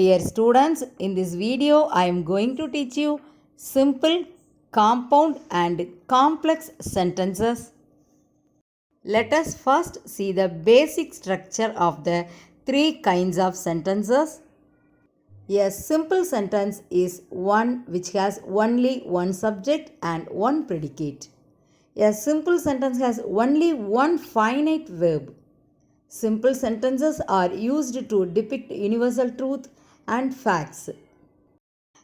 Dear students, in this video I am going to teach you simple, compound and complex sentences. Let us first see the basic structure of the three kinds of sentences. A simple sentence is one which has only one subject and one predicate. A simple sentence has only one finite verb. Simple sentences are used to depict universal truth and facts.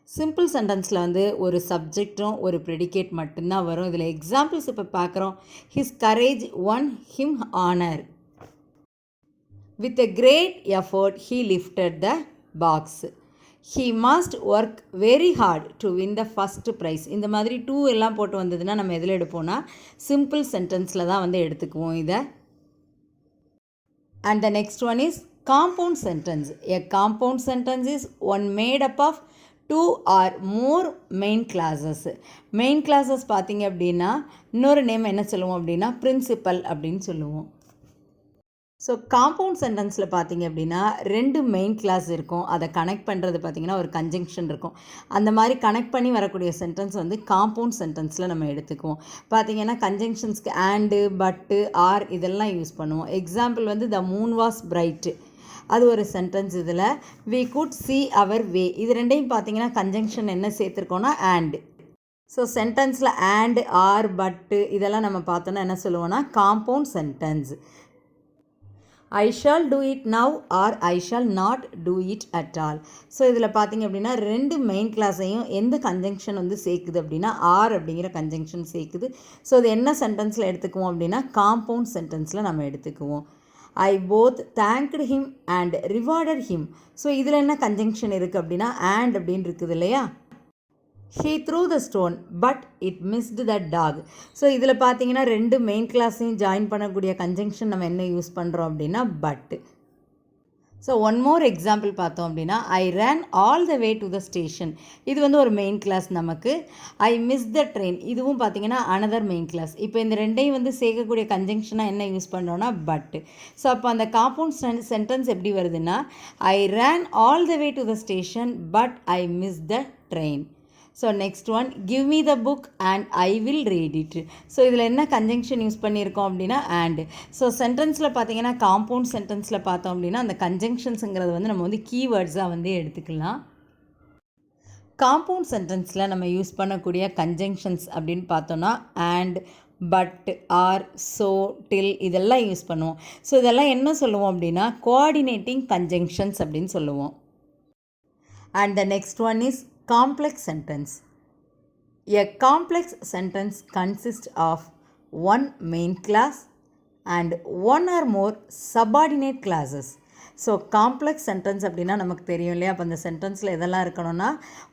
Simple சென்டென்ஸில் வந்து ஒரு சப்ஜெக்டும் ஒரு predicate மட்டும்தான் வரும். இதில் examples இப்போ பார்க்குறோம். His courage won him honour. With a great effort he lifted the box. He must work very hard to win the first prize. இந்த மாதிரி டூ எல்லாம் போட்டு வந்ததுன்னா நம்ம எதில் எடுப்போம்னா சிம்பிள் சென்டென்ஸில் தான் வந்து எடுத்துக்குவோம் இதை. And the next one is compound sentence. A compound sentence is one made up of two or more main classes. Main classes பார்த்தீங்க அப்படின்னா இன்னொரு நேம் என்ன சொல்லுவோம் அப்படின்னா பிரின்சிபல் அப்படின்னு சொல்லுவோம். ஸோ காம்பவுண்ட் சென்டென்ஸில் பார்த்தீங்க அப்படின்னா ரெண்டு மெயின் கிளாஸ் இருக்கும். அதை கனெக்ட் பண்ணுறது பார்த்திங்கன்னா ஒரு கன்ஜங்ஷன் இருக்கும். அந்த மாதிரி கனெக்ட் பண்ணி வரக்கூடிய சென்டென்ஸ் வந்து காம்பவுண்ட் சென்டென்ஸில் நம்ம எடுத்துக்குவோம். பார்த்திங்கன்னா கன்ஜங்ஷன்ஸ்க்கு ஆண்டு, பட்டு, ஆர் இதெல்லாம் யூஸ் பண்ணுவோம். எக்ஸாம்பிள் வந்து த மூன் வாஸ் பிரைட்டு, அது ஒரு சென்டென்ஸ். இதில் வி குட் சி அவர் வே, இது ரெண்டையும் பார்த்திங்கன்னா கன்ஜங்ஷன் என்ன சேர்த்துருக்கோன்னா ஆண்டு. ஸோ சென்டென்ஸில் ஆண்டு, ஆர், பட்டு இதெல்லாம் நம்ம பார்த்தோன்னா என்ன சொல்லுவோன்னா compound sentence. I shall do it now or I shall not do it at all. So இதில் பார்த்திங்க அப்படின்னா ரெண்டு மெயின் கிளாஸையும் எந்த கன்ஜங்ஷன் வந்து சேர்க்குது அப்படின்னா ஆர் அப்படிங்கிற கன்ஜங்ஷன் சேர்க்குது. ஸோ இது என்ன சென்டென்ஸில் எடுத்துக்குவோம் அப்படின்னா காம்பவுண்ட் சென்டென்ஸில் நம்ம எடுத்துக்குவோம். I both thanked him and rewarded him. So இதில் என்ன கன்ஜங்ஷன் இருக்குது அப்படின்னா ஆண்ட் அப்படின்னு இருக்குது இல்லையா. He threw the stone but it missed the dog. So இதில் பார்த்தீங்கன்னா ரெண்டு மெயின் கிளாஸையும் ஜாயின் பண்ணக்கூடிய கன்ஜங்ஷன் நம்ம என்ன யூஸ் பண்ணுறோம் அப்படின்னா but. So one more example பார்த்தோம் அப்படின்னா I ran all the way to the station. இது வந்து ஒரு மெயின் கிளாஸ் நமக்கு. ஐ மிஸ் த ட்ரெயின், இதுவும் பார்த்தீங்கன்னா அனதர் மெயின் கிளாஸ். இப்போ இந்த ரெண்டையும் வந்து சேர்க்கக்கூடிய கன்ஜங்ஷனாக என்ன யூஸ் பண்ணுறோன்னா பட். ஸோ அப்போ அந்த காம்பவுண்ட் சென்டென்ஸ் எப்படி வருதுன்னா I ran all the way to the station but I miss the train. So next one give me the book and I will read it. So இதில் என்ன conjunction use பண்ணியிருக்கோம் அப்படின்னா ஆண்டு. So சென்டென்ஸில் பார்த்தீங்கன்னா compound சென்டென்ஸில் பார்த்தோம் அப்படின்னா அந்த கன்ஜங்ஷன்ஸுங்கிறது வந்து நம்ம வந்து கீவேர்ட்ஸாக வந்து எடுத்துக்கலாம். காம்பவுண்ட் சென்டென்ஸில் நம்ம யூஸ் பண்ணக்கூடிய கன்ஜங்ஷன்ஸ் அப்படின்னு பார்த்தோன்னா அண்ட், பட், ஆர், ஸோ, டில் இதெல்லாம் யூஸ் பண்ணுவோம். ஸோ இதெல்லாம் என்ன சொல்லுவோம் அப்படின்னா கோஆர்டினேட்டிங் கன்ஜங்ஷன்ஸ் அப்படின்னு சொல்லுவோம். And the next one is complex sentence. A complex sentence consists of one main class and one or more subordinate classes. So complex sentence அப்படின்னா நமக்கு தெரியும் இல்லையா. அப்போ அந்த சென்டென்ஸில் எதெல்லாம் இருக்கணும்னா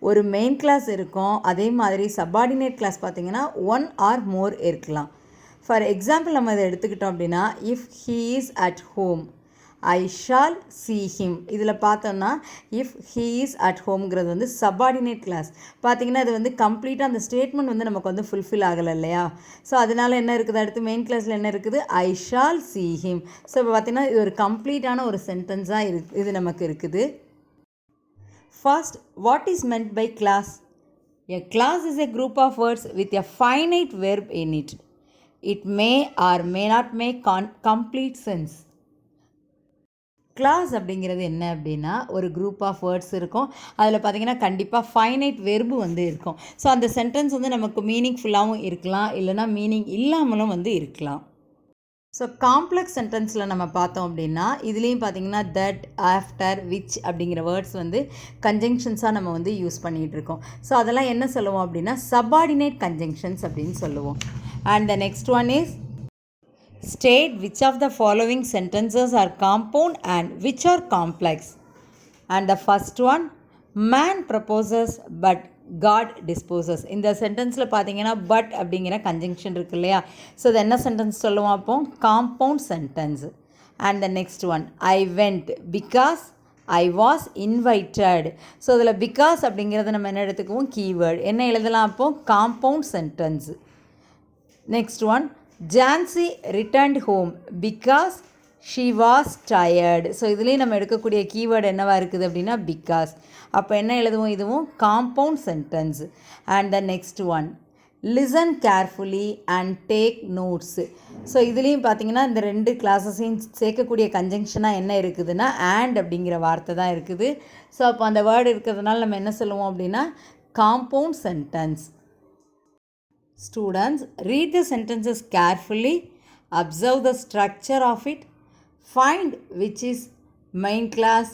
ஒரு மெயின் கிளாஸ் இருக்கும், அதே மாதிரி சப்பார்டினேட் கிளாஸ் பார்த்திங்கன்னா ஒன் ஆர் மோர் இருக்கலாம். ஃபார் எக்ஸாம்பிள் நம்ம இதை எடுத்துக்கிட்டோம் அப்படின்னா if he is at home I shall see him. இதில் பார்த்தோன்னா இஃப் ஹீ இஸ் அட் ஹோம்ங்கிறது வந்து சப்பார்டினேட் கிளாஸ். பார்த்திங்கன்னா இது வந்து கம்ப்ளீட்டாக அந்த ஸ்டேட்மெண்ட் வந்து நமக்கு வந்து ஃபுல்ஃபில் ஆகலை இல்லையா. ஸோ அதனால் என்ன இருக்குது, அடுத்து மெயின் கிளாஸில் என்ன இருக்குது I shall see him. So இப்போ பார்த்திங்கன்னா இது ஒரு கம்ப்ளீட்டான ஒரு சென்டென்ஸாக இது நமக்கு இருக்குது. First, what is meant by clause? A clause is a group of words with a finite verb in it. It may or may not make complete sense. Clause அப்படிங்கிறது என்ன அப்படின்னா ஒரு குரூப் ஆஃப் வேர்ட்ஸ் இருக்கும். அதில் பார்த்திங்கன்னா கண்டிப்பாக finite verb வந்து இருக்கும். ஸோ அந்த சென்டென்ஸ் வந்து நமக்கு மீனிங்ஃபுல்லாகவும் இருக்கலாம், இல்லைனா மீனிங் இல்லாமலும் வந்து இருக்கலாம். ஸோ காம்ப்ளெக்ஸ் சென்டென்ஸில் நம்ம பார்த்தோம் அப்படின்னா இதுலேயும் பார்த்திங்கன்னா தட், ஆஃப்டர், விச் அப்படிங்கிற வேர்ட்ஸ் வந்து கன்ஜங்ஷன்ஸாக நம்ம வந்து யூஸ் பண்ணிகிட்டு இருக்கோம். ஸோ அதெல்லாம் என்ன சொல்லுவோம் அப்படின்னா சப்பார்டினேட் கன்ஜங்ஷன்ஸ் அப்படின்னு சொல்லுவோம். And the next one is state which of the following sentences are compound and which are complex. And the first one, man proposes but God disposes. இந்த சென்டென்ஸில் பார்த்தீங்கன்னா பட் அப்படிங்கிற கன்ஜங்ஷன் இருக்கு இல்லையா. ஸோ இது என்ன sentence சொல்லுவோம் அப்போ compound sentence. And the next one I went because I was invited. So இதில் பிகாஸ் அப்படிங்கிறத நம்ம என்ன எடுத்துக்குவோம் கீவேர்டு. என்ன எழுதலாம் அப்போ compound sentence. Next one Jansi returned home because she was tired. So இதுலேயும் நம்ம எடுக்கக்கூடிய கீவேர்டு என்னவாக இருக்குது அப்படின்னா பிகாஸ். அப்போ என்ன எழுதுவோம், இதுவும் compound sentence. And the next one, listen carefully and take notes. So இதுலேயும் பார்த்தீங்கன்னா இந்த ரெண்டு கிளாஸஸையும் சேர்க்கக்கூடிய கன்ஜங்ஷனாக என்ன இருக்குதுன்னா அண்ட் அப்படிங்கிற வார்த்தை தான் இருக்குது. ஸோ அப்போ அந்த வேர்டு இருக்கிறதுனால நம்ம என்ன சொல்லுவோம் அப்படின்னா compound sentence. Students, read the sentences carefully, observe the structure of it, find which is main class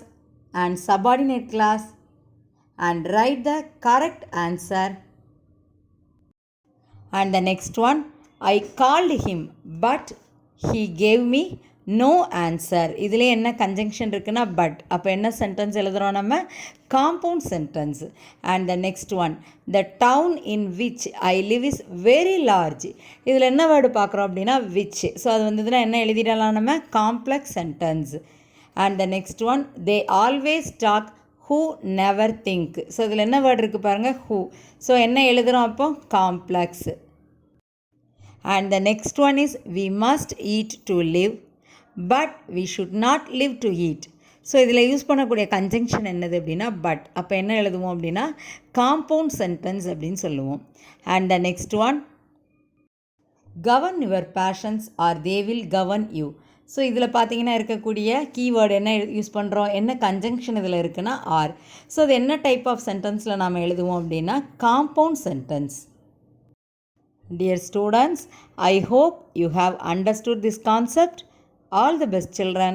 and subordinate class, and write the correct answer. And the next one, I called him but he gave me no answer. இதில் என்ன conjunction இருக்குன்னா but. அப்போ என்ன sentence எழுதுகிறோம் நம்ம compound sentence. And the next one, the town in which I live is very large. இதில் என்ன word பார்க்குறோம் அப்படின்னா விச். ஸோ அது வந்ததுன்னா என்ன எழுதிடலாம் நம்ம complex sentence. And the next one, they always talk who never think. So இதில் என்ன வேர்டு இருக்குது பாருங்கள் ஹூ. ஸோ என்ன எழுதுகிறோம் அப்போ complex. And the next one is we must eat to live but we should not live to eat. So இதில் use பண்ணக்கூடிய conjunction என்னது அப்படின்னா பட். அப்போ என்ன எழுதுவோம் அப்படின்னா காம்பவுண்ட் சென்டென்ஸ் அப்படின்னு சொல்லுவோம். And the next one, govern your passions or they will govern you. So இதில் பார்த்தீங்கன்னா இருக்கக்கூடிய கீவேர்டு என்ன யூஸ் பண்ணுறோம், என்ன கன்ஜங்ஷன் இதில் இருக்குன்னா ஆர். ஸோ அது என்ன டைப் ஆஃப் சென்டென்ஸில் நாம் எழுதுவோம் அப்படின்னா compound sentence. Dear students, I hope you have understood this concept. All the best, children.